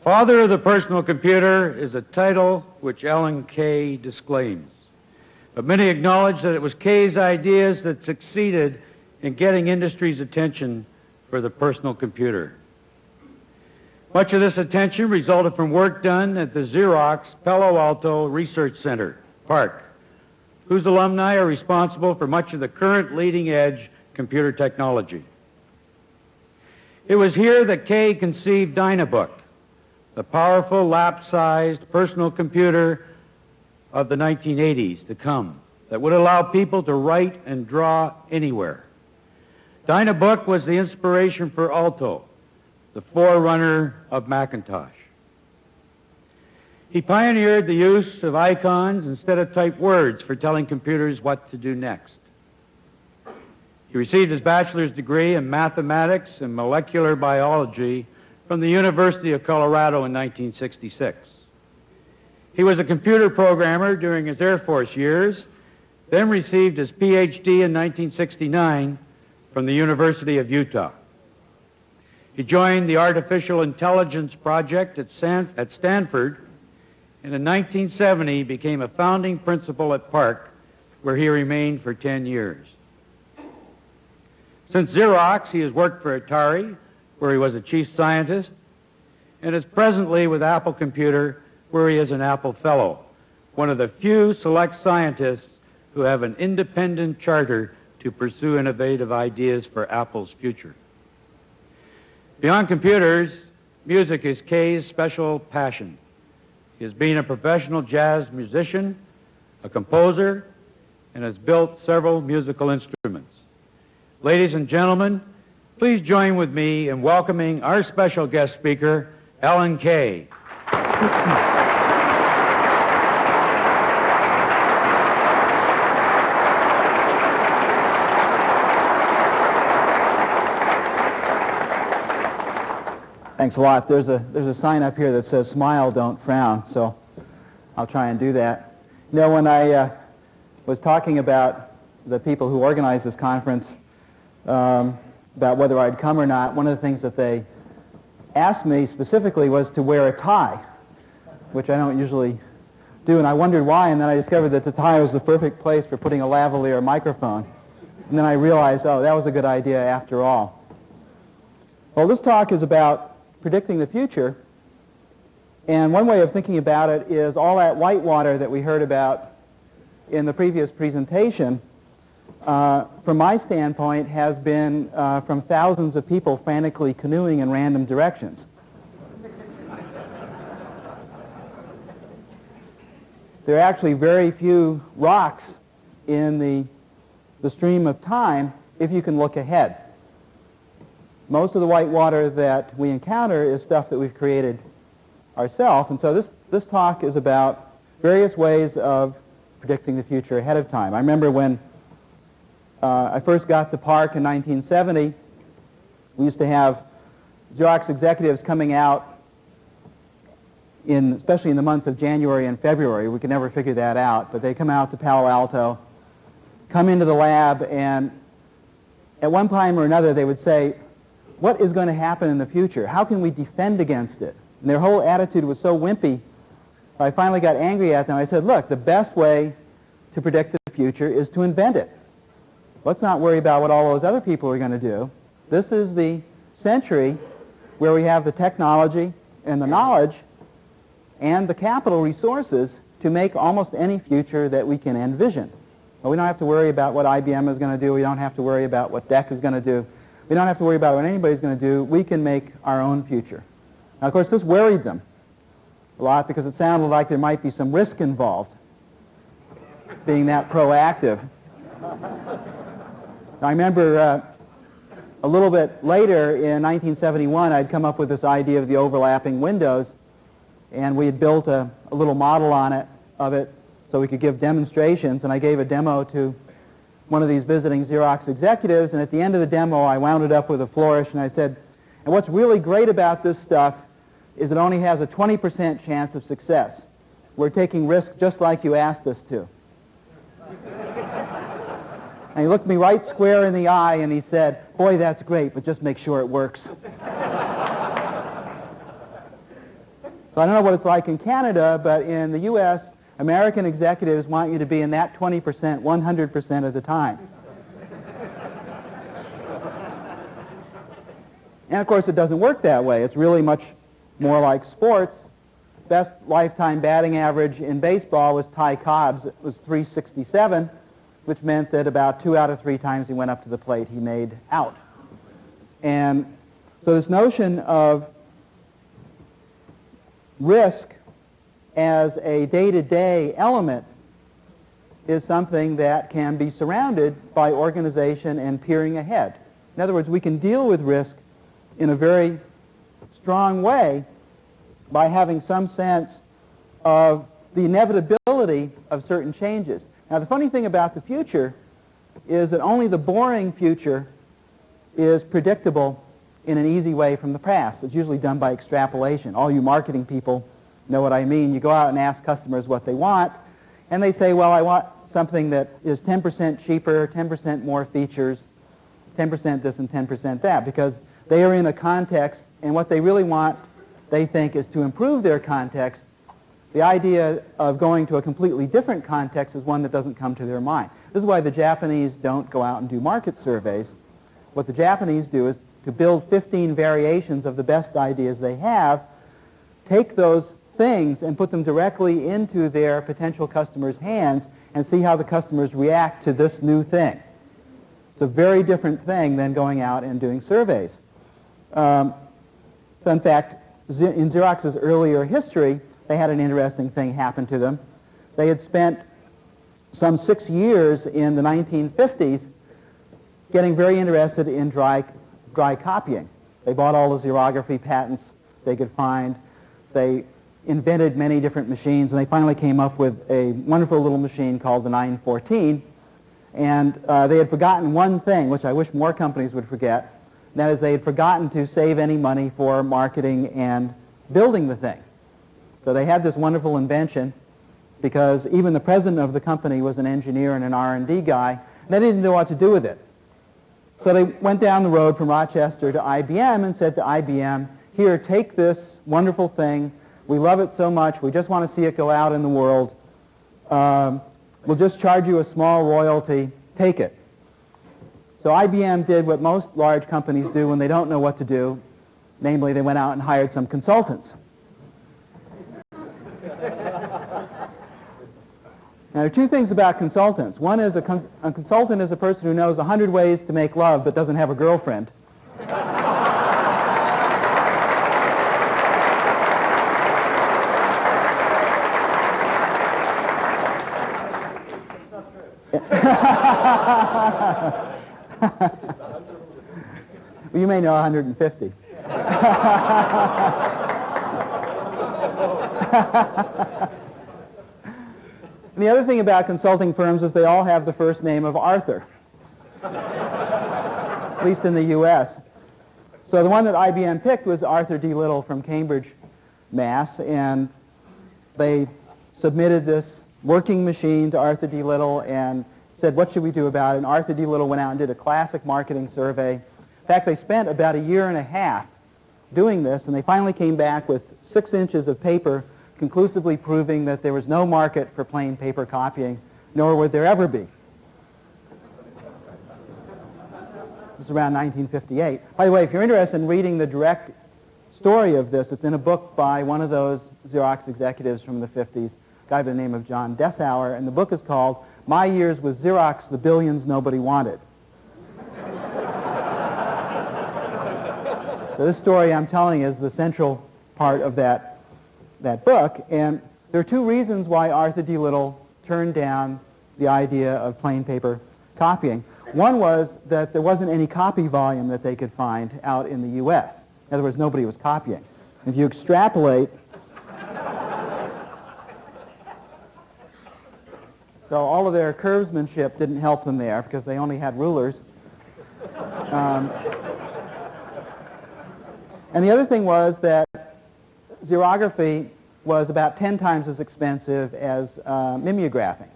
Father of the personal computer is a title which Alan Kay disclaims. But many acknowledge that it was Kay's ideas that succeeded in getting industry's attention for the personal computer. Much of this attention resulted from work done at the Xerox Palo Alto Research Center, PARC, whose alumni are responsible for much of the current leading-edge computer technology. It was here that Kay conceived Dynabook, the powerful lap-sized personal computer of the 1980s to come that would allow people to write and draw anywhere. Dynabook was the inspiration for Alto, the forerunner of Macintosh. He pioneered the use of icons instead of typed words for telling computers what to do next. He received his bachelor's degree in mathematics and molecular biology from the University of Colorado in 1966. He was a computer programmer during his Air Force years, then received his PhD in 1969 from the University of Utah. He joined the Artificial Intelligence Project at Stanford, and in 1970 became a founding principal at PARC, where he remained for 10 years. Since Xerox, he has worked for Atari, where he was a chief scientist, and is presently with Apple Computer, where he is an Apple Fellow, one of the few select scientists who have an independent charter to pursue innovative ideas for Apple's future. Beyond computers, music is Kay's special passion. He has been a professional jazz musician, a composer, and has built several musical instruments. Ladies and gentlemen, please join with me in welcoming our special guest speaker, Alan Kay. Thanks a lot. There's a sign up here that says "Smile, don't frown," so I'll try and do that. You know, when I was talking about the people who organized this conference, about whether I'd come or not, one of the things that they asked me specifically was to wear a tie, which I don't usually do, and I wondered why, and then I discovered that the tie was the perfect place for putting a lavalier microphone. And then I realized, oh, that was a good idea after all. Well, this talk is about predicting the future, and one way of thinking about it is all that whitewater that we heard about in the previous presentation, from my standpoint, has been from thousands of people frantically canoeing in random directions. There are actually very few rocks in the stream of time if you can look ahead. Most of the white water that we encounter is stuff that we've created ourselves, and so this talk is about various ways of predicting the future ahead of time. I remember when I first got to PARC in 1970, we used to have Xerox executives coming out, especially in the months of January and February. We could never figure that out, but they come out to Palo Alto, come into the lab, and at one time or another they would say, what is going to happen in the future? How can we defend against it? And their whole attitude was so wimpy, I finally got angry at them. I said, look, the best way to predict the future is to invent it. Let's not worry about what all those other people are going to do. This is the century where we have the technology and the knowledge and the capital resources to make almost any future that we can envision. But we don't have to worry about what IBM is going to do. We don't have to worry about what DEC is going to do. We don't have to worry about what anybody's going to do. We can make our own future. Now, of course, this worried them a lot because it sounded like there might be some risk involved, being that proactive. Now, I remember a little bit later in 1971, I'd come up with this idea of the overlapping windows, and we had built a little model of it so we could give demonstrations, and I gave a demo to one of these visiting Xerox executives, and at the end of the demo I wound it up with a flourish, and I said, and what's really great about this stuff is it only has a 20% chance of success. We're taking risks just like you asked us to. And he looked me right square in the eye and he said, boy, that's great, but just make sure it works. So I don't know what it's like in Canada, but in the U.S., American executives want you to be in that 20% 100% of the time. And of course, it doesn't work that way. It's really much more like sports. Best lifetime batting average in baseball was Ty Cobb's. It was .367, which meant that about 2 out of 3 times he went up to the plate, he made out. And so this notion of risk as a day-to-day element is something that can be surrounded by organization and peering ahead. In other words, we can deal with risk in a very strong way by having some sense of the inevitability of certain changes. Now, the funny thing about the future is that only the boring future is predictable in an easy way from the past. It's usually done by extrapolation. All you marketing people know what I mean. You go out and ask customers what they want, and they say, well, I want something that is 10% cheaper, 10% more features, 10% this and 10% that, because they are in a context, and what they really want, they think, is to improve their context. The idea of going to a completely different context is one that doesn't come to their mind. This is why the Japanese don't go out and do market surveys. What the Japanese do is to build 15 variations of the best ideas they have, take those things and put them directly into their potential customers' hands and see how the customers react to this new thing. It's a very different thing than going out and doing surveys. So in fact, in Xerox's earlier history, they had an interesting thing happen to them. They had spent some 6 years in the 1950s getting very interested in dry copying. They bought all the xerography patents they could find. They invented many different machines, and they finally came up with a wonderful little machine called the 914. And they had forgotten one thing, which I wish more companies would forget. And that is, they had forgotten to save any money for marketing and building the thing. So they had this wonderful invention because even the president of the company was an engineer and an R&D guy, and they didn't know what to do with it. So they went down the road from Rochester to IBM and said to IBM, here, take this wonderful thing. We love it so much. We just want to see it go out in the world. We'll just charge you a small royalty. Take it. So IBM did what most large companies do when they don't know what to do. Namely, they went out and hired some consultants. Now, there are two things about consultants. One is a consultant is a person who knows 100 ways to make love but doesn't have a girlfriend. Well, you may know 150. And the other thing about consulting firms is they all have the first name of Arthur, at least in the U.S. So the one that IBM picked was Arthur D. Little from Cambridge, Mass., and they submitted this working machine to Arthur D. Little and said, what should we do about it? And Arthur D. Little went out and did a classic marketing survey. In fact, they spent about 1.5 years doing this, and they finally came back with 6 inches of paper conclusively proving that there was no market for plain paper copying, nor would there ever be. It was around 1958. By the way, if you're interested in reading the direct story of this, it's in a book by one of those Xerox executives from the 50s, a guy by the name of John Dessauer, and the book is called My Years with Xerox, the Billions Nobody Wanted. So this story I'm telling is the central part of that book, and there are 2 reasons why Arthur D. Little turned down the idea of plain paper copying. One was that there wasn't any copy volume that they could find out in the U.S. In other words, nobody was copying. If you extrapolate, so all of their curvesmanship didn't help them there because they only had rulers. And the other thing was that xerography was about 10 times as expensive as mimeographing.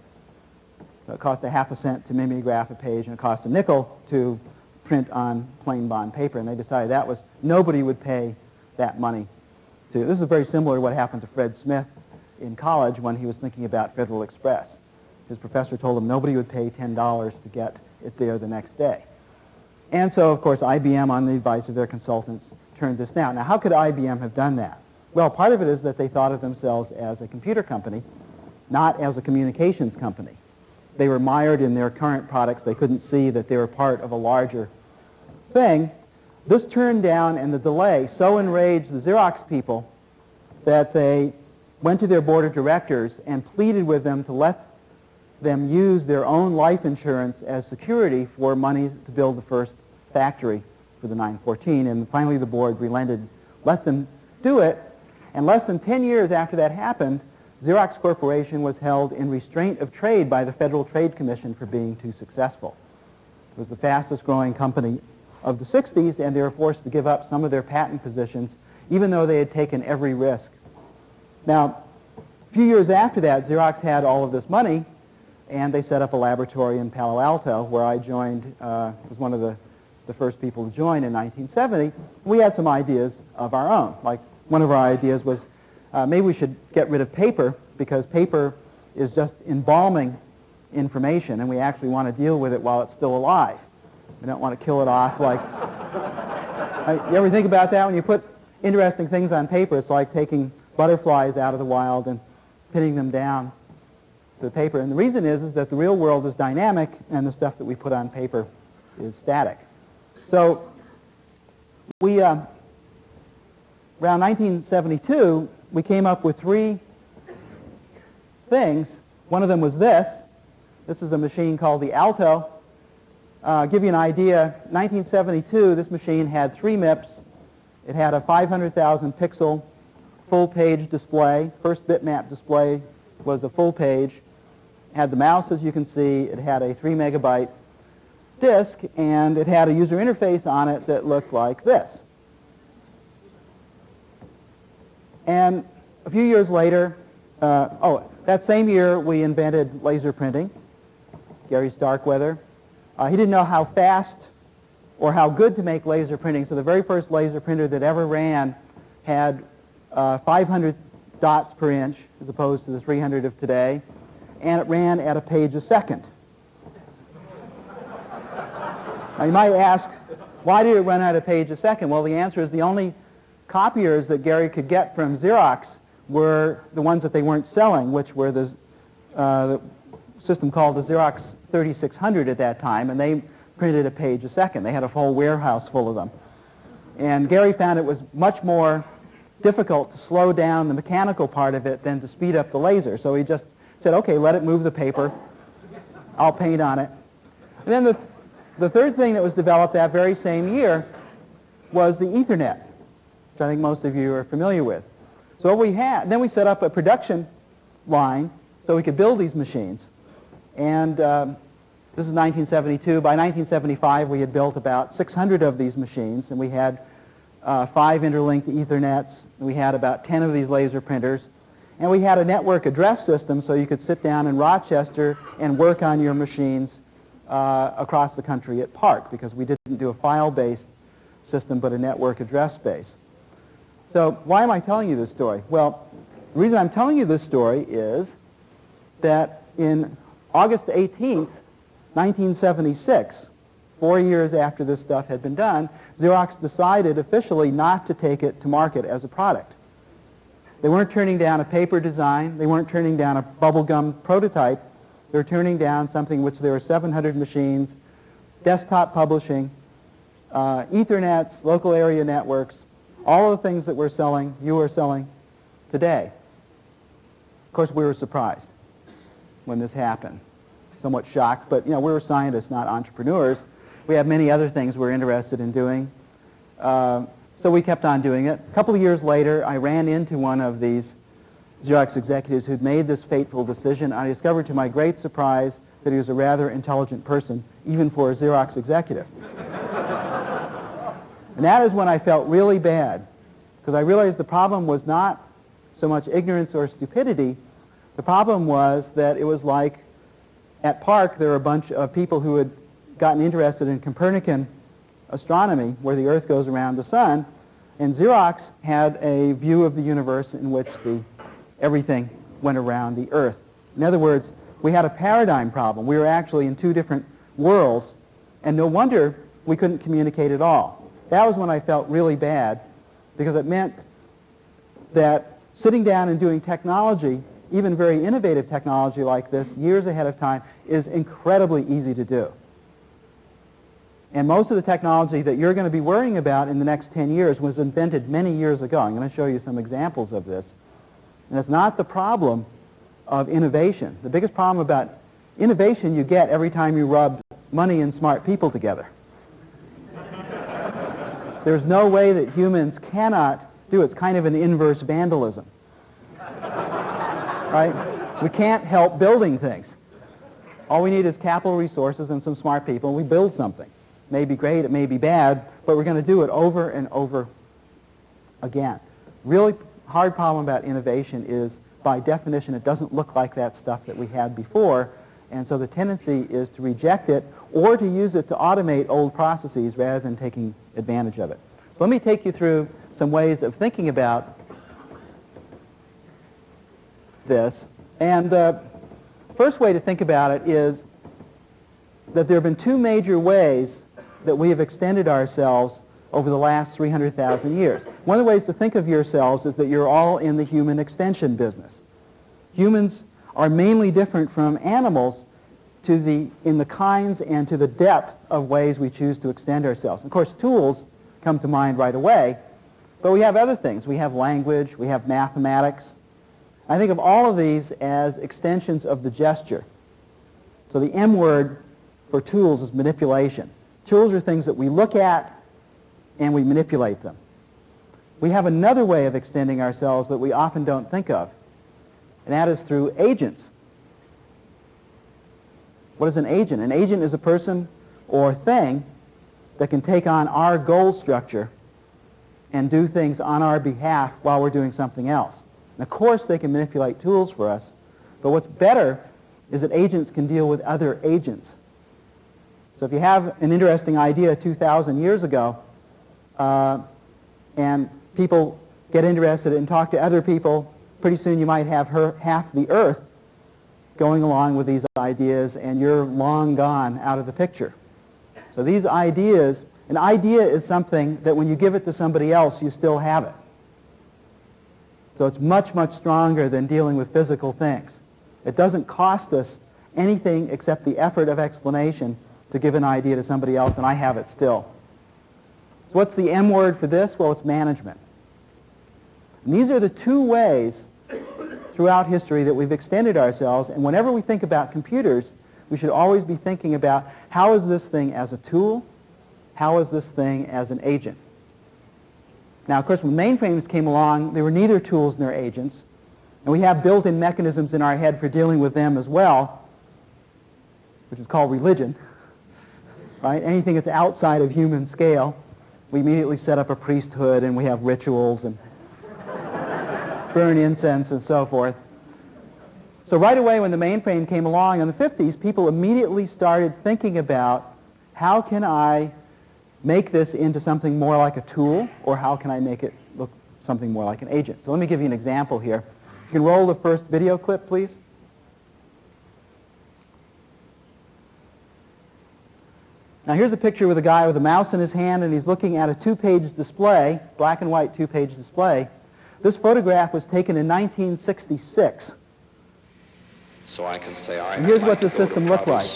So it cost 0.5 cent to mimeograph a page, and it cost a nickel to print on plain bond paper. And they decided nobody would pay that money This is very similar to what happened to Fred Smith in college when he was thinking about Federal Express. His professor told him nobody would pay $10 to get it there the next day. And so, of course, IBM, on the advice of their consultants, turned this down. Now, how could IBM have done that? Well, part of it is that they thought of themselves as a computer company, not as a communications company. They were mired in their current products. They couldn't see that they were part of a larger thing. This turned down, and the delay so enraged the Xerox people that they went to their board of directors and pleaded with them to let them use their own life insurance as security for money to build the first factory for the 914. And finally the board relented, let them do it. And less than 10 years after that happened, Xerox Corporation was held in restraint of trade by the Federal Trade Commission for being too successful. It was the fastest growing company of the 60s, and they were forced to give up some of their patent positions, even though they had taken every risk. Now, a few years after that, Xerox had all of this money, and they set up a laboratory in Palo Alto, where I joined, was one of the first people to join in 1970. We had some ideas of our own. Like, one of our ideas was maybe we should get rid of paper, because paper is just embalming information, and we actually want to deal with it while it's still alive. We don't want to kill it off like... You ever think about that? When you put interesting things on paper, it's like taking butterflies out of the wild and pinning them down to the paper. And the reason is that the real world is dynamic, and the stuff that we put on paper is static. So we, around 1972, we came up with three things. One of them was this. This is a machine called the Alto. Give you an idea, 1972, this machine had 3 MIPS. It had a 500,000 pixel full page display. First bitmap display was a full page. It had the mouse, as you can see. It had a 3 megabyte disk, and it had a user interface on it that looked like this. And a few years later, that same year we invented laser printing. Gary Starkweather. He didn't know how fast or how good to make laser printing, so the very first laser printer that ever ran had 500 dots per inch as opposed to the 300 of today, and it ran at a page a second. Now you might ask, why did it run at a page a second? Well, the answer is the only copiers that Gary could get from Xerox were the ones that they weren't selling, which were the system called the Xerox 3600 at that time, and they printed a page a second. They had a whole warehouse full of them. And Gary found it was much more difficult to slow down the mechanical part of it than to speed up the laser. So he just said, okay, let it move the paper. I'll paint on it. And then the third thing that was developed that very same year was the Ethernet, which I think most of you are familiar with. So what we had, then we set up a production line so we could build these machines. And this is 1972. By 1975, we had built about 600 of these machines, and we had 5 interlinked Ethernets. We had about 10 of these laser printers. And we had a network address system, so you could sit down in Rochester and work on your machines across the country at PARC, because we didn't do a file-based system, but a network address base. So why am I telling you this story? Well, the reason I'm telling you this story is that in August 18th, 1976, 4 years after this stuff had been done, Xerox decided officially not to take it to market as a product. They weren't turning down a paper design. They weren't turning down a bubblegum prototype. They were turning down something which there were 700 machines, desktop publishing, Ethernets, local area networks, all of the things that we're selling, you are selling today. Of course, we were surprised when this happened. Somewhat shocked, but we were scientists, not entrepreneurs. We have many other things we're interested in doing. So we kept on doing it. A couple of years later, I ran into one of these Xerox executives who'd made this fateful decision. I discovered to my great surprise that he was a rather intelligent person, even for a Xerox executive. And that is when I felt really bad, because I realized the problem was not so much ignorance or stupidity. The problem was that it was like at PARC there were a bunch of people who had gotten interested in Copernican astronomy, where the Earth goes around the sun, And Xerox had a view of the universe in which everything went around the Earth. In other words, we had a paradigm problem. We were actually in two different worlds, and no wonder we couldn't communicate at all. That was when I felt really bad, because it meant that sitting down and doing technology, even very innovative technology like this, years ahead of time, is incredibly easy to do. And most of the technology that you're going to be worrying about in the next 10 years was invented many years ago. I'm going to show you some examples of this. And it's not the problem of innovation. The biggest problem about innovation you get every time you rub money and smart people together. There's no way that humans cannot do it. It's kind of an inverse vandalism. Right? We can't help building things. All we need is capital resources and some smart people, and we build something. It may be great, it may be bad, but we're going to do it over and over again. Really hard problem about innovation is, by definition, it doesn't look like that stuff that we had before, and so the tendency is to reject it or to use it to automate old processes rather than taking advantage of it. So let me take you through some ways of thinking about this. And the first way to think about it is that there have been two major ways that we have extended ourselves over the last 300,000 years. One of the ways to think of yourselves is that you're all in the human extension business. Humans are mainly different from animals in the kinds and to the depth of ways we choose to extend ourselves. Of course, tools come to mind right away, but we have other things. We have language, we have mathematics. I think of all of these as extensions of the gesture. So the M word for tools is manipulation. Tools are things that we look at and we manipulate them. We have another way of extending ourselves that we often don't think of, and that is through agents. What is an agent? An agent is a person or thing that can take on our goal structure and do things on our behalf while we're doing something else. And of course, they can manipulate tools for us, but what's better is that agents can deal with other agents. So if you have an interesting idea 2,000 years ago, and people get interested and talk to other people, pretty soon you might have half the Earth going along with these ideas, and you're long gone out of the picture. So these ideas, an idea is something that when you give it to somebody else, you still have it. So it's much, much stronger than dealing with physical things. It doesn't cost us anything except the effort of explanation to give an idea to somebody else, and I have it still. So what's the M word for this? Well, it's management. And these are the two ways throughout history that we've extended ourselves, and whenever we think about computers, we should always be thinking about how is this thing as a tool, how is this thing as an agent. Now, of course, when mainframes came along, they were neither tools nor agents, and we have built-in mechanisms in our head for dealing with them as well, which is called religion. Right? Anything that's outside of human scale, we immediately set up a priesthood, and we have rituals and burn incense and so forth. So right away when the mainframe came along in the 50s, people immediately started thinking about how can I make this into something more like a tool, or how can I make it look something more like an agent. So let me give you an example here. You can roll the first video clip, please. Now here's a picture with a guy with a mouse in his hand, and he's looking at a two-page display, black and white two-page display. This photograph was taken in 1966. So I can say, all right, and here's what the system looked like.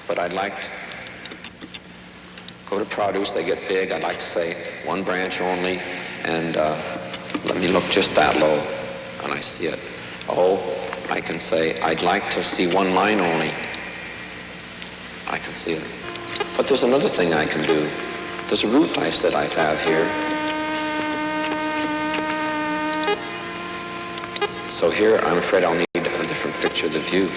But I'd like to go to produce, they get big. I'd like to say one branch only, and let me look just that low, and I see it. Oh, I can say, I'd like to see one line only. I can see it. But there's another thing I can do. There's a root dice that I have here. So here, I'm afraid I'll need a different picture of the view.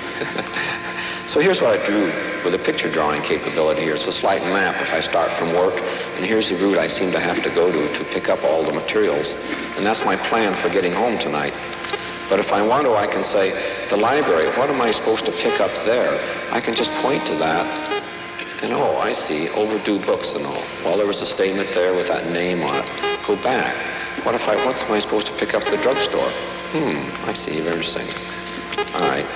So here's what I drew with a picture drawing capability here. It's a slight map if I start from work, and here's the route I seem to have to go to pick up all the materials. And that's my plan for getting home tonight. But if I want to, I can say, the library, what am I supposed to pick up there? I can just point to that, and oh, I see, overdue books and all. Well, there was a statement there with that name on it. go back. What am I supposed to pick up at the drugstore? I see, very interesting. All right.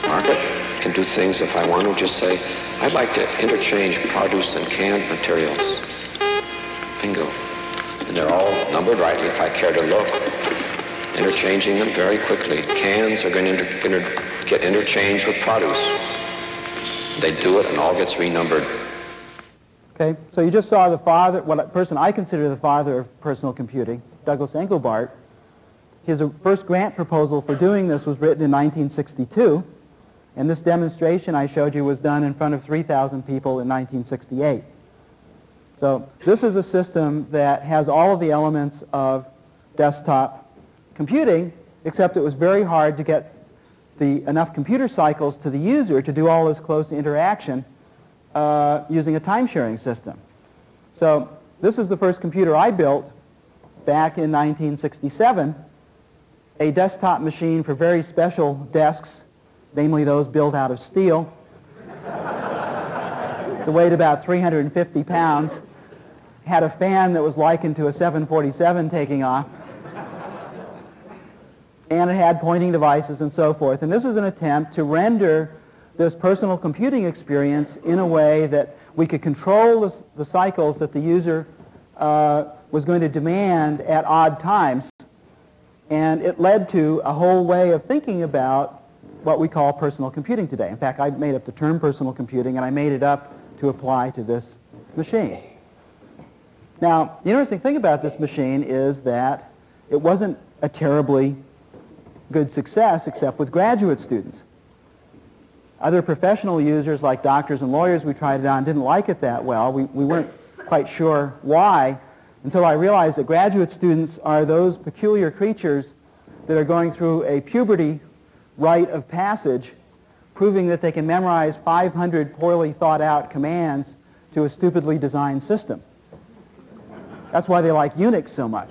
Market can do things if I want to just say, I'd like to interchange produce and canned materials. Bingo. And they're all numbered rightly if I care to look. Interchanging them very quickly. Cans are going to get interchanged with produce. They do it and all gets renumbered. Okay, so you just saw the father, what a person I consider the father of personal computing, Douglas Engelbart. His first grant proposal for doing this was written in 1962, and this demonstration I showed you was done in front of 3,000 people in 1968. So this is a system that has all of the elements of desktop computing, except it was very hard to get enough computer cycles to the user to do all this close interaction using a time-sharing system. So this is the first computer I built back in 1967, a desktop machine for very special desks, namely those built out of steel. It weighed about 350 pounds, had a fan that was likened to a 747 taking off, and it had pointing devices and so forth. And this is an attempt to render this personal computing experience in a way that we could control the cycles that the user was going to demand at odd times. And it led to a whole way of thinking about what we call personal computing today. In fact, I made up the term personal computing, and I made it up to apply to this machine. Now, the interesting thing about this machine is that it wasn't a terribly good success except with graduate students. Other professional users like doctors and lawyers we tried it on didn't like it that well. We weren't quite sure why until I realized that graduate students are those peculiar creatures that are going through a puberty rite of passage, proving that they can memorize 500 poorly thought out commands to a stupidly designed system. That's why they like Unix so much.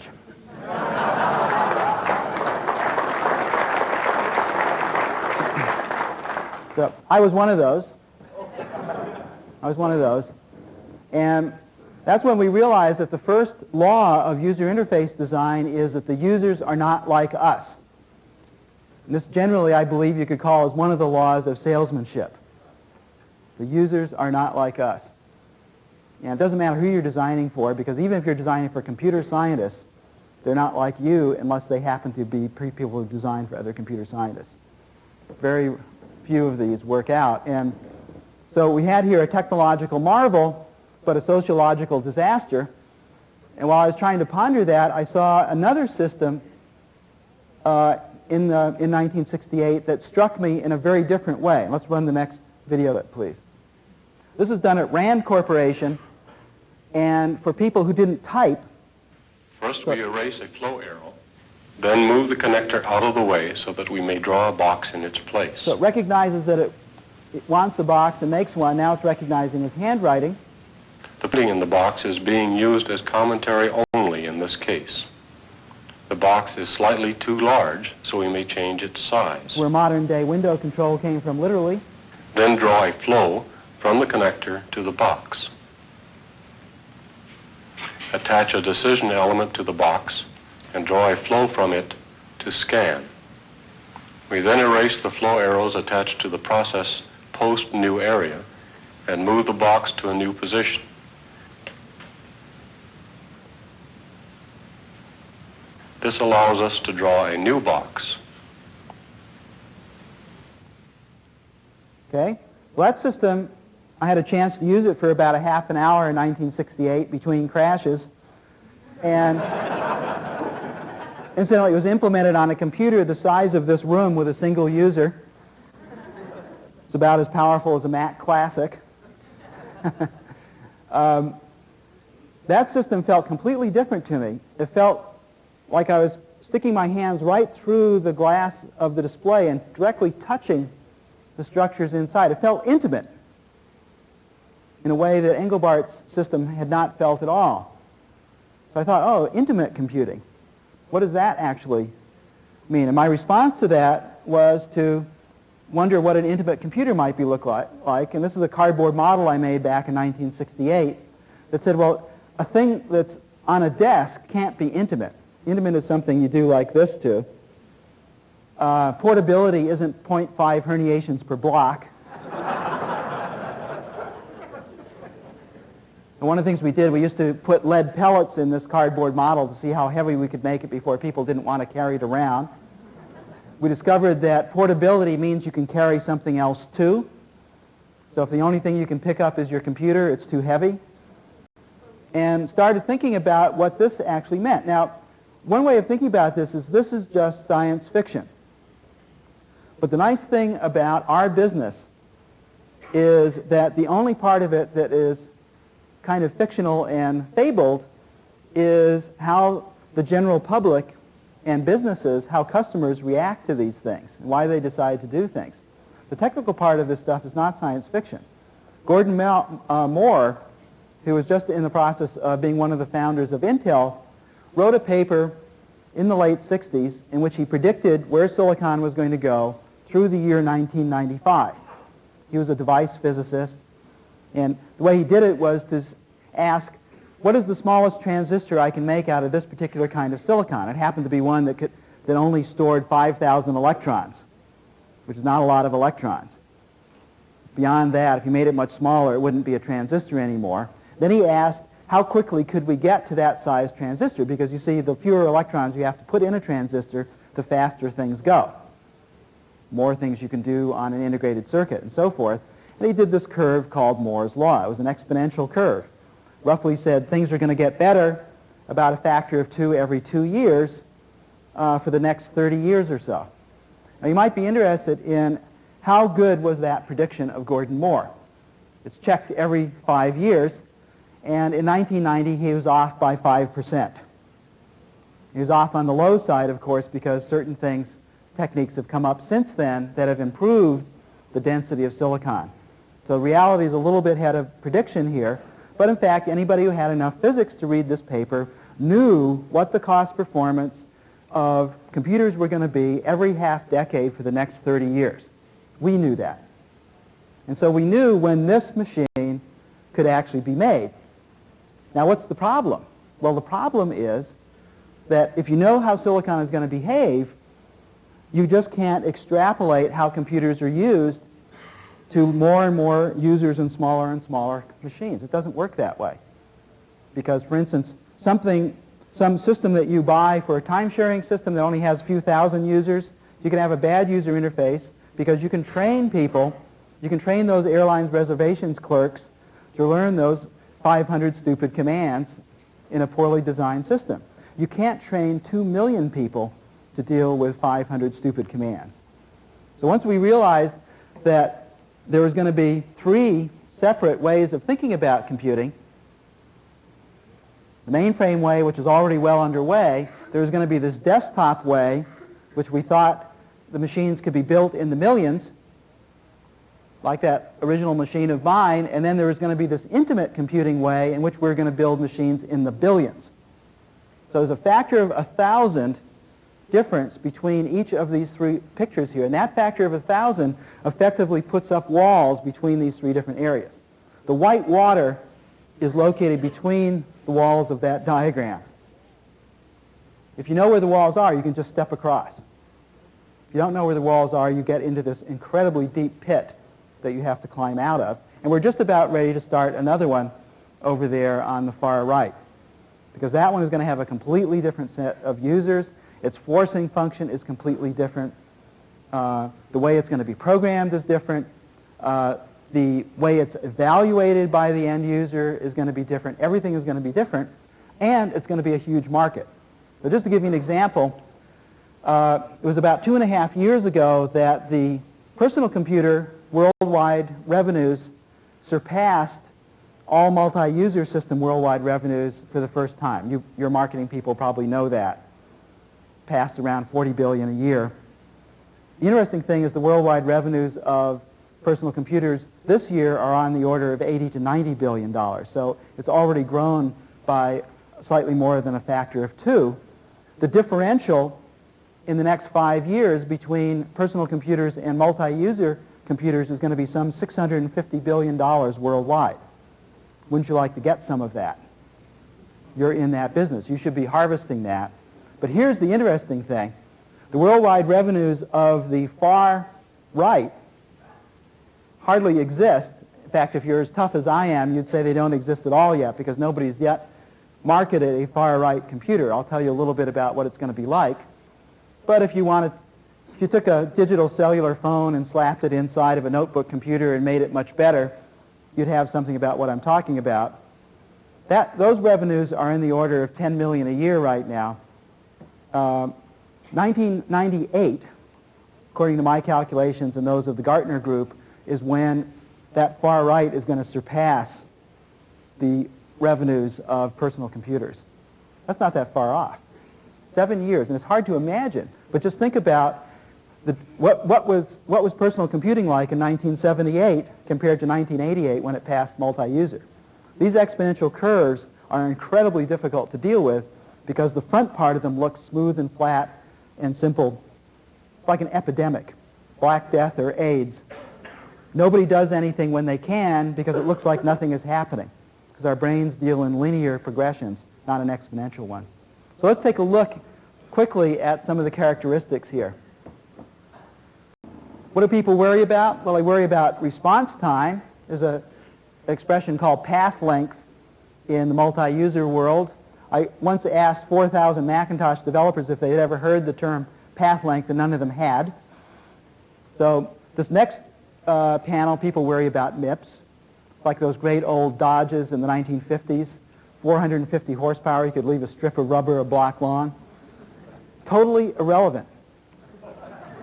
So I was one of those. And that's when we realized that the first law of user interface design is that the users are not like us. And this generally, I believe you could call as one of the laws of salesmanship. The users are not like us. And it doesn't matter who you're designing for, because even if you're designing for computer scientists, they're not like you unless they happen to be people who design for other computer scientists. Very few of these work out. And so we had here a technological marvel, but a sociological disaster. And while I was trying to ponder that, I saw another system in 1968 that struck me in a very different way. Let's run the next video, please. This is done at Rand Corporation, and for people who didn't type. First, we erase a flow arrow, then move the connector out of the way so that we may draw a box in its place. So it recognizes that it wants a box and makes one. Now it's recognizing his handwriting. The putting in the box is being used as commentary only in this case. The box is slightly too large, so we may change its size. Where modern-day window control came from literally. Then draw a flow from the connector to the box. Attach a decision element to the box and draw a flow from it to scan. We then erase the flow arrows attached to the process post new area and move the box to a new position. This allows us to draw a new box. Okay. Well, that system, I had a chance to use it for about a half an hour in 1968 between crashes. And incidentally, it was implemented on a computer the size of this room with a single user. It's about as powerful as a Mac Classic. That system felt completely different to me. It felt like I was sticking my hands right through the glass of the display and directly touching the structures inside. It felt intimate in a way that Engelbart's system had not felt at all. So I thought, oh, intimate computing. What does that actually mean? And my response to that was to wonder what an intimate computer might look like. And this is a cardboard model I made back in 1968 that said, well, a thing that's on a desk can't be intimate. Intimate is something you do like this to. Portability isn't 0.5 herniations per block. And one of the things we did, we used to put lead pellets in this cardboard model to see how heavy we could make it before people didn't want to carry it around. We discovered that portability means you can carry something else too. So if the only thing you can pick up is your computer, it's too heavy. And started thinking about what this actually meant. Now, one way of thinking about this is just science fiction. But the nice thing about our business is that the only part of it that is kind of fictional and fabled is how the general public and businesses, how customers react to these things, and why they decide to do things. The technical part of this stuff is not science fiction. Gordon Moore, who was just in the process of being one of the founders of Intel, wrote a paper in the late 60s in which he predicted where silicon was going to go through the year 1995. He was a device physicist, and the way he did it was to ask, what is the smallest transistor I can make out of this particular kind of silicon? It happened to be one that only stored 5,000 electrons, which is not a lot of electrons. Beyond that, if you made it much smaller, it wouldn't be a transistor anymore. Then he asked, how quickly could we get to that size transistor? Because you see, the fewer electrons you have to put in a transistor, the faster things go. More things you can do on an integrated circuit and so forth. And he did this curve called Moore's Law. It was an exponential curve. Roughly said things are going to get better about a factor of 2 every 2 years for the next 30 years or so. Now, you might be interested in how good was that prediction of Gordon Moore. It's checked every 5 years, and in 1990 he was off by 5%. He was off on the low side, of course, because certain techniques have come up since then that have improved the density of silicon. So reality is a little bit ahead of prediction here, but in fact anybody who had enough physics to read this paper knew what the cost performance of computers were going to be every half decade for the next 30 years. We knew that. And so we knew when this machine could actually be made. Now, what's the problem? Well, the problem is that if you know how silicon is going to behave, you just can't extrapolate how computers are used to more and more users and smaller machines. It doesn't work that way. Because, for instance, some system that you buy for a time-sharing system that only has a few thousand users, you can have a bad user interface because you can train people, you can train those airlines reservations clerks to learn those 500 stupid commands in a poorly designed system. You can't train 2 million people to deal with 500 stupid commands. So once we realized that there was going to be 3 separate ways of thinking about computing, the mainframe way, which is already well underway, there was going to be this desktop way, which we thought the machines could be built in the millions, like that original machine of mine, and then there was going to be this intimate computing way in which we're going to build machines in the billions. So there's a factor of 1,000 difference between each of these 3 pictures here, and that factor of 1,000 effectively puts up walls between these 3 different areas. The white water is located between the walls of that diagram. If you know where the walls are, you can just step across. If you don't know where the walls are, you get into this incredibly deep pit that you have to climb out of. And we're just about ready to start another one over there on the far right, because that one is going to have a completely different set of users. Its forcing function is completely different. The way it's going to be programmed is different. The way it's evaluated by the end user is going to be different. Everything is going to be different, and it's going to be a huge market. So just to give you an example, it was about 2.5 years ago that the personal computer worldwide revenues surpassed all multi-user system worldwide revenues for the first time. Your marketing people probably know that. Passed around $40 billion a year. The interesting thing is the worldwide revenues of personal computers this year are on the order of $80 to $90 billion. So it's already grown by slightly more than a factor of 2. The differential in the next 5 years between personal computers and multi-user computers is going to be some $650 billion worldwide. Wouldn't you like to get some of that? you're in that business. You should be harvesting that. But here's the interesting thing. The worldwide revenues of the far right hardly exist. In fact, if you're as tough as I am, you'd say they don't exist at all yet because nobody's yet marketed a far right computer. I'll tell you a little bit about what it's going to be like. But if you took a digital cellular phone and slapped it inside of a notebook computer and made it much better, you'd have something about what I'm talking about. Those revenues are in the order of 10 million a year right now. 1998, according to my calculations and those of the Gartner Group, is when that far right is going to surpass the revenues of personal computers. That's not that far off. 7 years, and it's hard to imagine. But just think about what was personal computing like in 1978 compared to 1988 when it passed multi-user. These exponential curves are incredibly difficult to deal with because the front part of them looks smooth and flat and simple. It's like an epidemic, Black Death or AIDS. Nobody does anything when they can because it looks like nothing is happening, because our brains deal in linear progressions, not in exponential ones. So let's take a look quickly at some of the characteristics here. What do people worry about? Well, they worry about response time. There's an expression called path length in the multi-user world. I once asked 4,000 Macintosh developers if they had ever heard the term path length, and none of them had. So this next panel, people worry about MIPS. It's like those great old Dodges in the 1950s, 450 horsepower. You could leave a strip of rubber a block long. Totally irrelevant.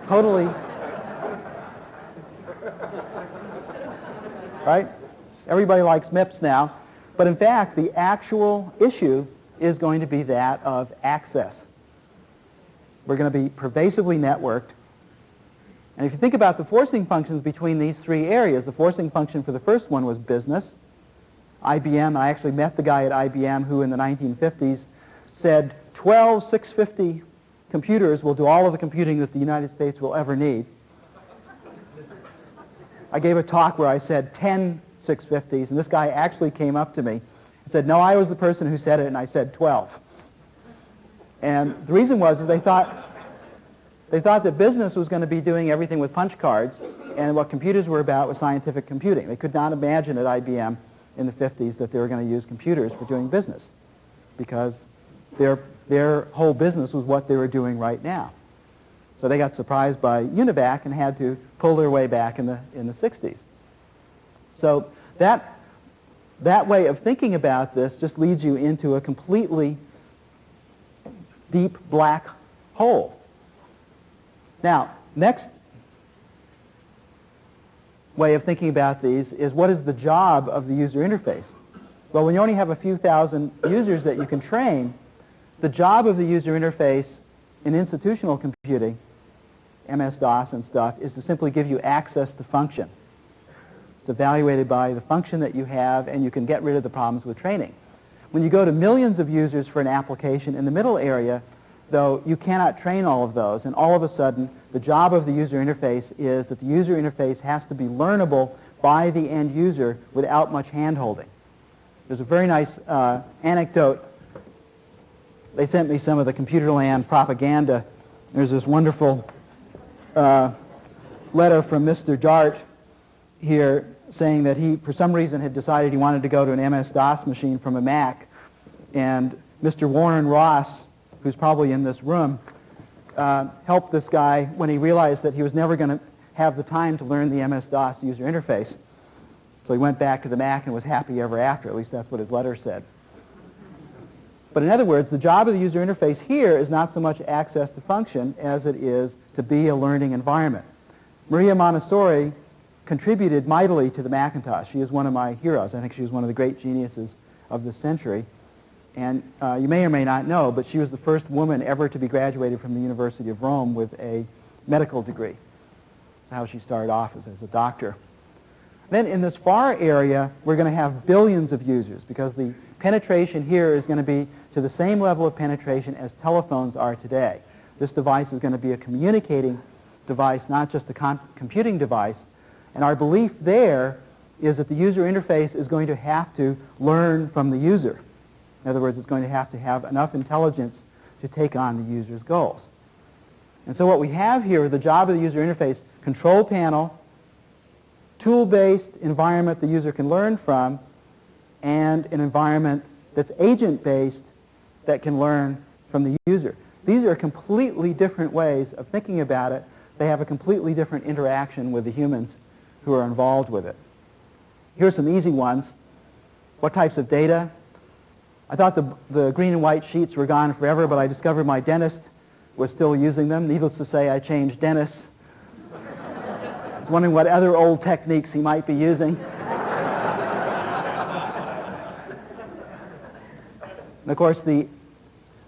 Totally. Right? Everybody likes MIPS now. But in fact, the actual issue is going to be that of access. We're going to be pervasively networked. And if you think about the forcing functions between these three areas, the forcing function for the first one was business. IBM, I actually met the guy at IBM who in the 1950s said 12 650 computers will do all of the computing that the United States will ever need. I gave a talk where I said 10 650s, and this guy actually came up to me and said, no, I was the person who said it, and I said 12. And the reason was is they thought that business was going to be doing everything with punch cards, and what computers were about was scientific computing. They could not imagine at IBM in the 50s that they were going to use computers for doing business, because their whole business was what they were doing right now. So they got surprised by Univac and had to pull their way back in the 60s. So that way of thinking about this just leads you into a completely deep black hole. Now, next way of thinking about these is, what is the job of the user interface? Well, when you only have a few thousand users that you can train, the job of the user interface in institutional computing, MS-DOS and stuff, is to simply give you access to function. It's evaluated by the function that you have, and you can get rid of the problems with training. When you go to millions of users for an application in the middle area, though, you cannot train all of those, and all of a sudden, the job of the user interface is that the user interface has to be learnable by the end user without much hand-holding. There's a very nice anecdote. They sent me some of the Computerland propaganda. There's this wonderful letter from Mr. Dart here saying that he, for some reason, had decided he wanted to go to an MS-DOS machine from a Mac, and Mr. Warren Ross, who's probably in this room, helped this guy when he realized that he was never going to have the time to learn the MS-DOS user interface. So he went back to the Mac and was happy ever after. At least that's what his letter said. But in other words, the job of the user interface here is not so much access to function as it is to be a learning environment. Maria Montessori contributed mightily to the Macintosh. She is one of my heroes. I think she was one of the great geniuses of this century. And you may or may not know, but she was the first woman ever to be graduated from the University of Rome with a medical degree. That's how she started off, as a doctor. Then in this far area, we're going to have billions of users, because the penetration here is going to be to the same level of penetration as telephones are today. This device is going to be a communicating device, not just a computing device. And our belief there is that the user interface is going to have to learn from the user. In other words, it's going to have enough intelligence to take on the user's goals. And so what we have here is the job of the user interface: control panel, tool-based environment the user can learn from, and an environment that's agent-based that can learn from the user. These are completely different ways of thinking about it. They have a completely different interaction with the humans who are involved with it. Here's some easy ones. What types of data? I thought the green and white sheets were gone forever, but I discovered my dentist was still using them. Needless to say, I changed dentists. I was wondering what other old techniques he might be using. And of course, the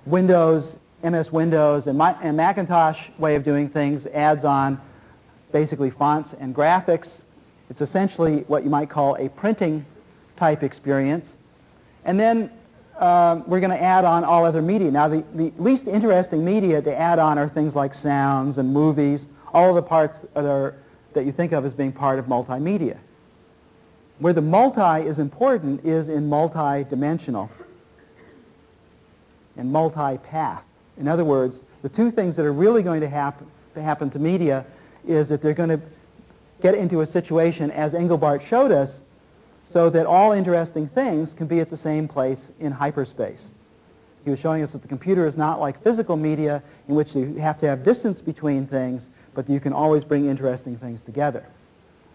Windows, MS Windows, and Macintosh way of doing things adds on basically fonts and graphics. It's essentially what you might call a printing type experience. And then we're going to add on all other media. Now, the least interesting media to add on are things like sounds and movies, all of the parts that you think of as being part of multimedia. Where the multi is important is in multi-dimensional and multi-path. In other words, the two things that are really going to happen to media is that they're going to get into a situation, as Engelbart showed us, so that all interesting things can be at the same place in hyperspace. He was showing us that the computer is not like physical media in which you have to have distance between things, but you can always bring interesting things together.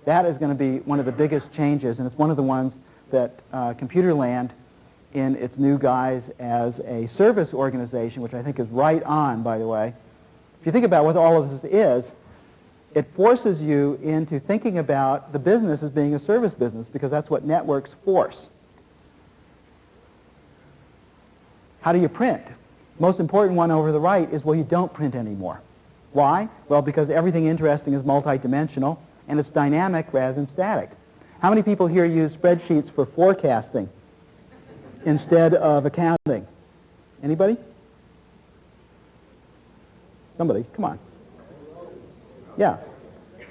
That is going to be one of the biggest changes, and it's one of the ones that Computerland, in its new guise as a service organization, which I think is right on, by the way. If you think about what all of this is, it forces you into thinking about the business as being a service business, because that's what networks force. How do you print? Most important one over the right is, well, you don't print anymore. Why? Well, because everything interesting is multidimensional, and it's dynamic rather than static. How many people here use spreadsheets for forecasting instead of accounting? Anybody? Somebody, come on. Yeah.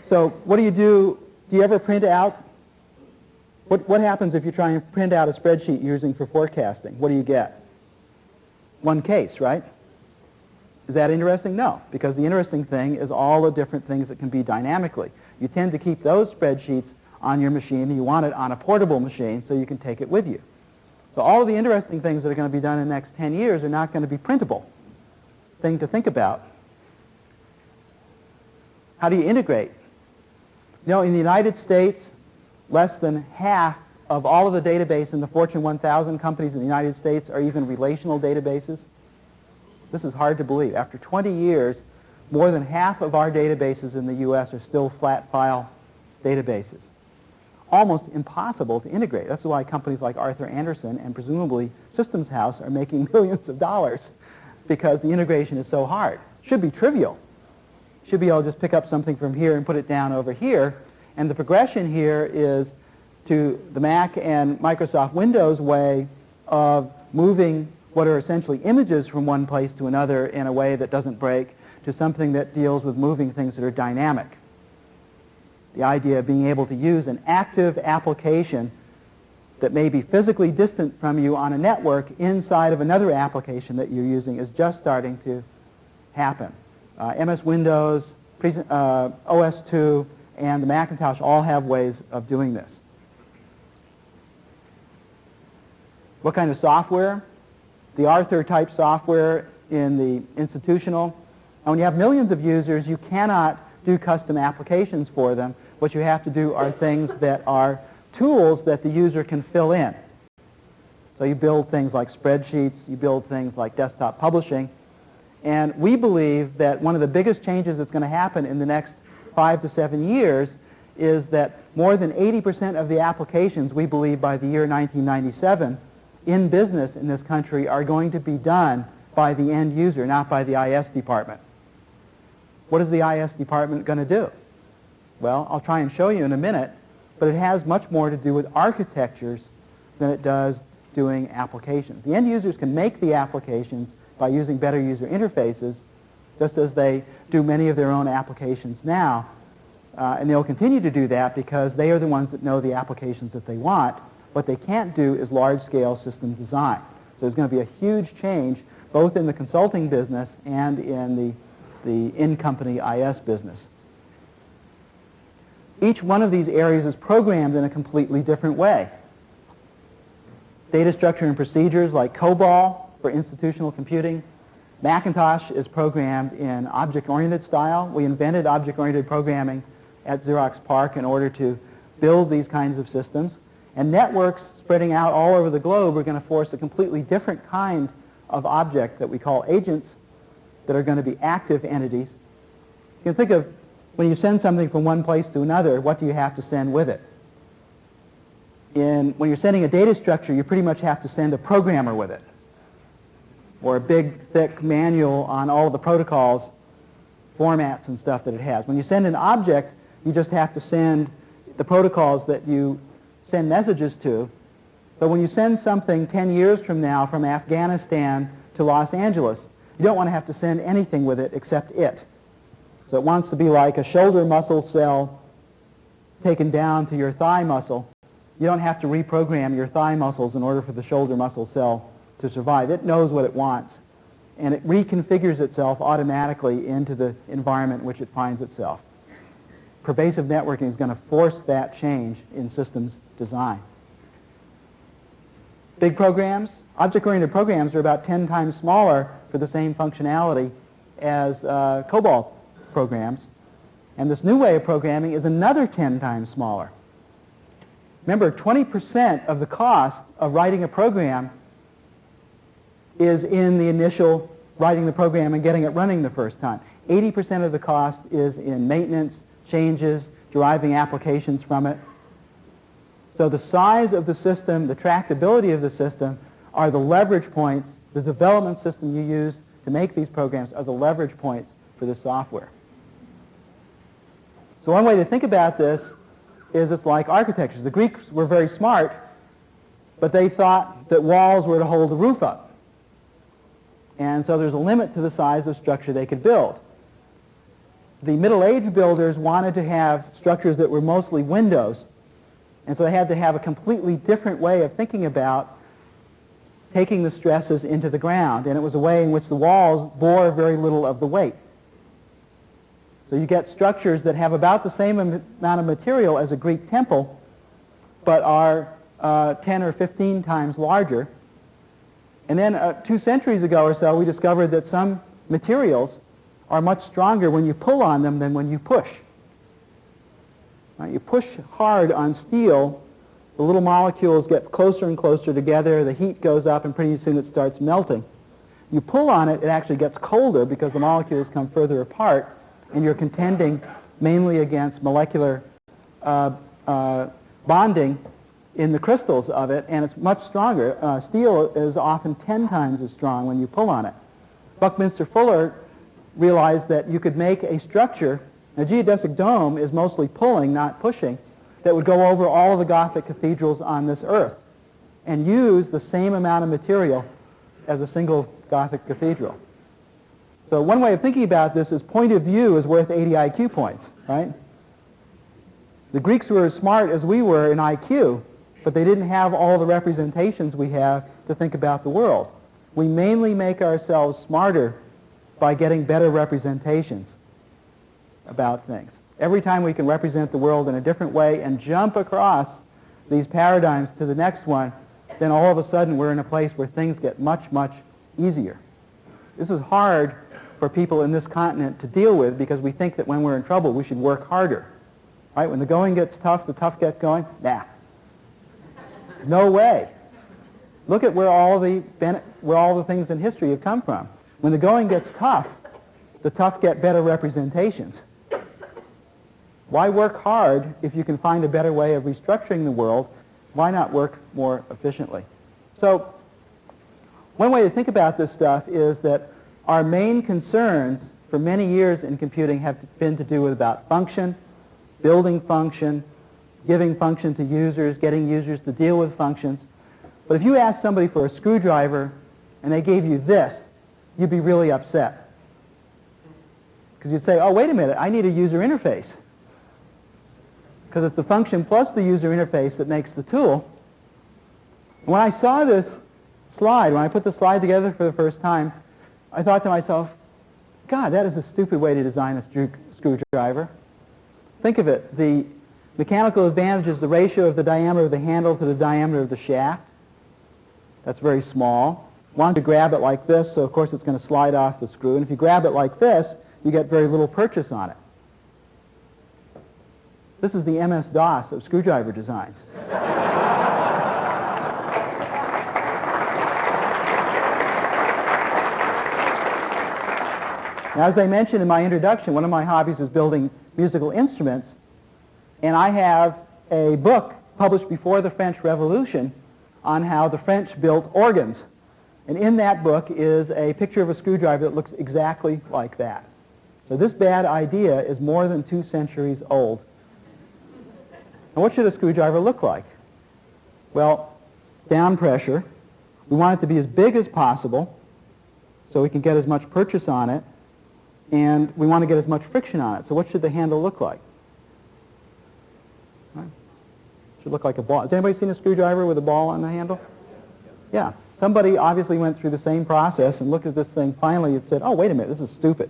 So what do? Do you ever print out? What happens if you try and print out a spreadsheet using for forecasting? What do you get? One case, right? Is that interesting? No, because the interesting thing is all the different things that can be dynamically. You tend to keep those spreadsheets on your machine, and you want it on a portable machine so you can take it with you. So all of the interesting things that are going to be done in the next 10 years are not going to be printable. Thing to think about. How do you integrate? You know, in the United States, less than half of all of the database in the Fortune 1000 companies in the United States are even relational databases. This is hard to believe. After 20 years, more than half of our databases in the U.S. are still flat file databases. Almost impossible to integrate. That's why companies like Arthur Andersen and presumably Systems House are making millions of dollars, because the integration is so hard. Should be trivial. Should be able to just pick up something from here and put it down over here. And the progression here is to the Mac and Microsoft Windows way of moving what are essentially images from one place to another in a way that doesn't break, to something that deals with moving things that are dynamic. The idea of being able to use an active application that may be physically distant from you on a network inside of another application that you're using is just starting to happen. MS Windows, OS/2, and the Macintosh all have ways of doing this. What kind of software? The Arthur type software in the institutional. And when you have millions of users, you cannot do custom applications for them. What you have to do are things that are tools that the user can fill in. So you build things like spreadsheets, you build things like desktop publishing. And we believe that one of the biggest changes that's going to happen in the next 5 to 7 years is that more than 80% of the applications, we believe by the year 1997, in business in this country are going to be done by the end user, not by the IS department. What is the IS department going to do? Well, I'll try and show you in a minute, but it has much more to do with architectures than it does doing applications. The end users can make the applications by using better user interfaces, just as they do many of their own applications now. And they'll continue to do that because they are the ones that know the applications that they want. What they can't do is large-scale system design. So there's going to be a huge change both in the consulting business and in the in-company IS business. Each one of these areas is programmed in a completely different way. Data structure and procedures like COBOL for institutional computing. Macintosh is programmed in object-oriented style. We invented object-oriented programming at Xerox PARC in order to build these kinds of systems. And networks spreading out all over the globe are going to force a completely different kind of object that we call agents that are going to be active entities. You can think of when you send something from one place to another, what do you have to send with it? When you're sending a data structure, you pretty much have to send a programmer with it, or a big, thick manual on all of the protocols, formats, and stuff that it has. When you send an object, you just have to send the protocols that you send messages to. But when you send something 10 years from now from Afghanistan to Los Angeles, you don't want to have to send anything with it except it. So it wants to be like a shoulder muscle cell taken down to your thigh muscle. You don't have to reprogram your thigh muscles in order for the shoulder muscle cell to survive. It knows what it wants, and it reconfigures itself automatically into the environment in which it finds itself. Pervasive networking is going to force that change in systems design. Big programs, object-oriented programs are about 10 times smaller for the same functionality as COBOL programs, and this new way of programming is another 10 times smaller. Remember, 20% of the cost of writing a program is in the initial writing the program and getting it running the first time. 80% of the cost is in maintenance, changes, deriving applications from it. So the size of the system, the tractability of the system are the leverage points. The development system you use to make these programs are the leverage points for the software. So one way to think about this is it's like architectures. The Greeks were very smart, but they thought that walls were to hold the roof up. And so there's a limit to the size of structure they could build. The Middle Age builders wanted to have structures that were mostly windows, and so they had to have a completely different way of thinking about taking the stresses into the ground, and it was a way in which the walls bore very little of the weight. So you get structures that have about the same amount of material as a Greek temple, but are 10 or 15 times larger. And then 2 centuries ago or so, we discovered that some materials are much stronger when you pull on them than when you push. Right? You push hard on steel, the little molecules get closer and closer together, the heat goes up, and pretty soon it starts melting. You pull on it, it actually gets colder because the molecules come further apart, and you're contending mainly against molecular bonding in the crystals of it, and it's much stronger. Steel is often 10 times as strong when you pull on it. Buckminster Fuller realized that you could make a structure, a geodesic dome is mostly pulling, not pushing, that would go over all of the Gothic cathedrals on this earth and use the same amount of material as a single Gothic cathedral. So one way of thinking about this is point of view is worth 80 IQ points, right? The Greeks were as smart as we were in IQ, but they didn't have all the representations we have to think about the world. We mainly make ourselves smarter by getting better representations about things. Every time we can represent the world in a different way and jump across these paradigms to the next one, then all of a sudden we're in a place where things get much, much easier. This is hard for people in this continent to deal with because we think that when we're in trouble we should work harder. Right? When the going gets tough, the tough get going? Nah. No way. Look at where all the things in history have come from. When the going gets tough, the tough get better representations. Why work hard if you can find a better way of restructuring the world? Why not work more efficiently? So one way to think about this stuff is that our main concerns for many years in computing have been to do with about function, building function, giving function to users, getting users to deal with functions. But if you asked somebody for a screwdriver and they gave you this, you'd be really upset. Because you'd say, oh, wait a minute, I need a user interface. Because it's the function plus the user interface that makes the tool. When I saw this slide, when I put the slide together for the first time, I thought to myself, God, that is a stupid way to design a screwdriver. Think of it. The mechanical advantage is the ratio of the diameter of the handle to the diameter of the shaft. That's very small. Want to grab it like this, so of course it's going to slide off the screw. And if you grab it like this, you get very little purchase on it. This is the MS-DOS of screwdriver designs. Now, as I mentioned in my introduction, one of my hobbies is building musical instruments, and I have a book published before the French Revolution on how the French built organs. And in that book is a picture of a screwdriver that looks exactly like that. So this bad idea is more than 2 centuries old. And what should a screwdriver look like? Well, down pressure. We want it to be as big as possible so we can get as much purchase on it, and we want to get as much friction on it. So what should the handle look like? Right. Should look like a ball. Has anybody seen a screwdriver with a ball on the handle? Yeah. Somebody obviously went through the same process and looked at this thing finally and said, oh, wait a minute, this is stupid.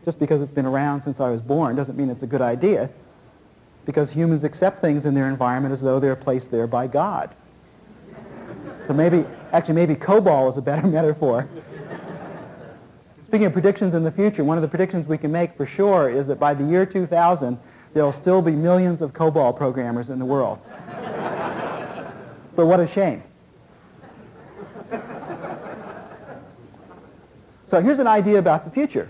Just because it's been around since I was born doesn't mean it's a good idea, because humans accept things in their environment as though they're placed there by God. So maybe COBOL is a better metaphor. Speaking of predictions in the future, one of the predictions we can make for sure is that by the year 2000, there will still be millions of COBOL programmers in the world. But what a shame. So here's an idea about the future.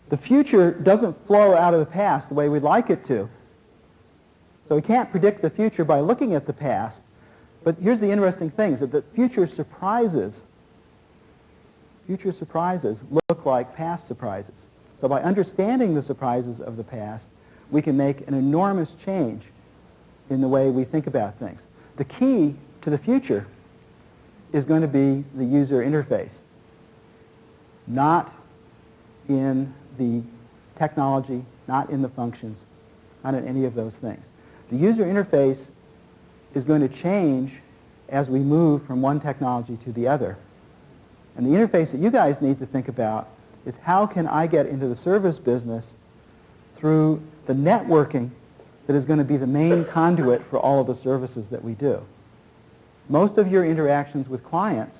The future doesn't flow out of the past the way we'd like it to. So we can't predict the future by looking at the past. But here's the interesting thing, is that the future surprises look like past surprises. So by understanding the surprises of the past, we can make an enormous change in the way we think about things. The key to the future is going to be the user interface, not in the technology, not in the functions, not in any of those things. The user interface is going to change as we move from one technology to the other. And the interface that you guys need to think about is, how can I get into the service business through the networking that is going to be the main conduit for all of the services that we do. Most of your interactions with clients,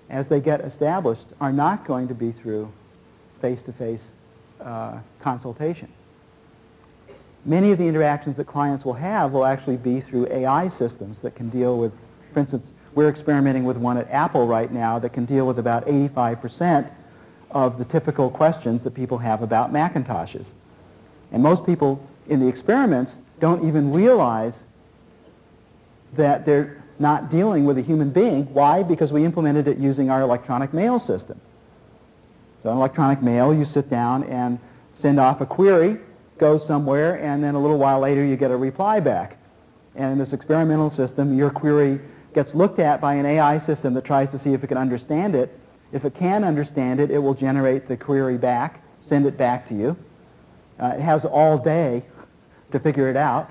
as they get established, are not going to be through face-to-face consultation. Many of the interactions that clients will have will actually be through AI systems that can deal with, for instance, we're experimenting with one at Apple right now that can deal with about 85% of the typical questions that people have about Macintoshes. And most people in the experiments don't even realize that they're not dealing with a human being. Why? Because we implemented it using our electronic mail system. So in electronic mail, you sit down and send off a query, goes somewhere, and then a little while later you get a reply back. And in this experimental system, your query gets looked at by an AI system that tries to see if it can understand it. If it can understand it, it will generate the query back, send it back to you. It has all day to figure it out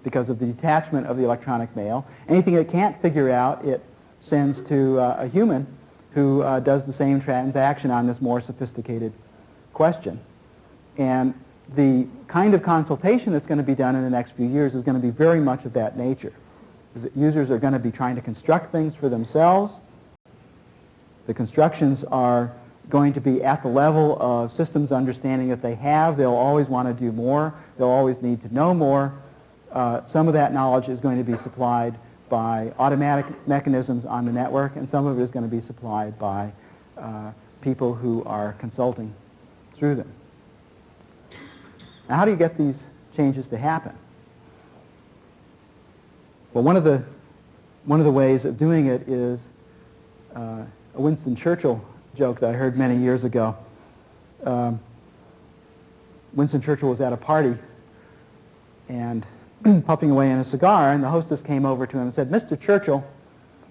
because of the detachment of the electronic mail. Anything it can't figure out, it sends to a human who does the same transaction on this more sophisticated question. And the kind of consultation that's going to be done in the next few years is going to be very much of that nature. Users are going to be trying to construct things for themselves. The constructions are going to be at the level of systems understanding that they have. They'll always want to do more. They'll always need to know more. Some of that knowledge is going to be supplied by automatic mechanisms on the network, and some of it is going to be supplied by people who are consulting through them. Now, how do you get these changes to happen? Well, one of the ways of doing it is a Winston Churchill joke that I heard many years ago. Winston Churchill was at a party and puffing away in a cigar, and the hostess came over to him and said, "Mr. Churchill,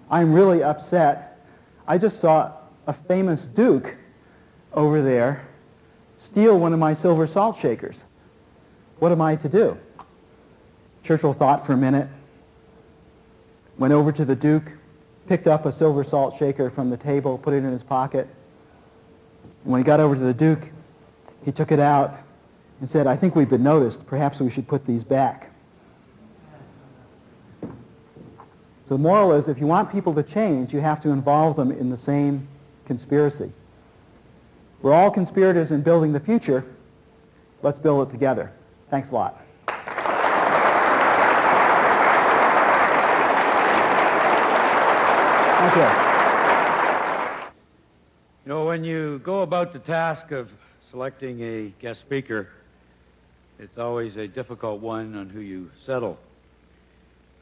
I'm really upset. I just saw a famous duke over there steal one of my silver salt shakers. What am I to do?" Churchill thought for a minute. went over to the Duke, picked up a silver salt shaker from the table, put it in his pocket. And when he got over to the Duke, he took it out and said, "I think we've been noticed. Perhaps we should put these back." So the moral is, if you want people to change, you have to involve them in the same conspiracy. We're all conspirators in building the future. Let's build it together. Thanks a lot. Thank you. You know, when you go about the task of selecting a guest speaker, it's always a difficult one on who you settle.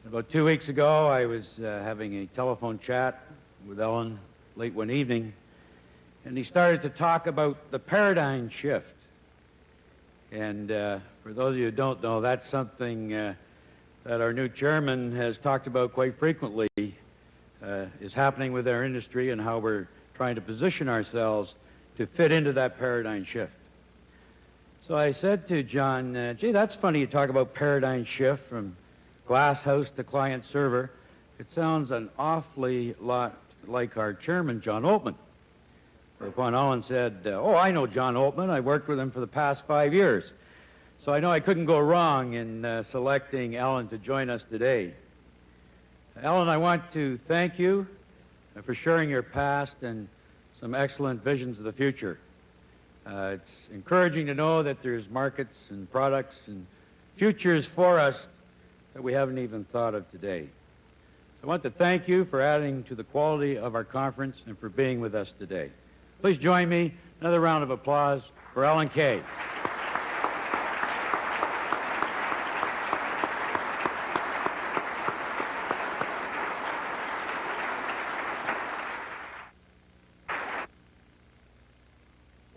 About 2 weeks ago, I was having a telephone chat with Ellen late one evening, and he started to talk about the paradigm shift. And for those of you who don't know, that's something that our new chairman has talked about quite frequently, is happening with our industry and how we're trying to position ourselves to fit into that paradigm shift. So I said to John, gee, that's funny you talk about paradigm shift from glass house to client server. It sounds an awfully lot like our chairman, John Altman. Whereupon Ellen said, oh, I know John Altman. I worked with him for the past 5 years. So I know I couldn't go wrong in selecting Ellen to join us today. Ellen, I want to thank you for sharing your past and some excellent visions of the future. It's encouraging to know that there's markets and products and futures for us that we haven't even thought of today. So I want to thank you for adding to the quality of our conference and for being with us today. Please join me. Another round of applause for Ellen Kay.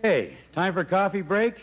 Hey, time for a coffee break?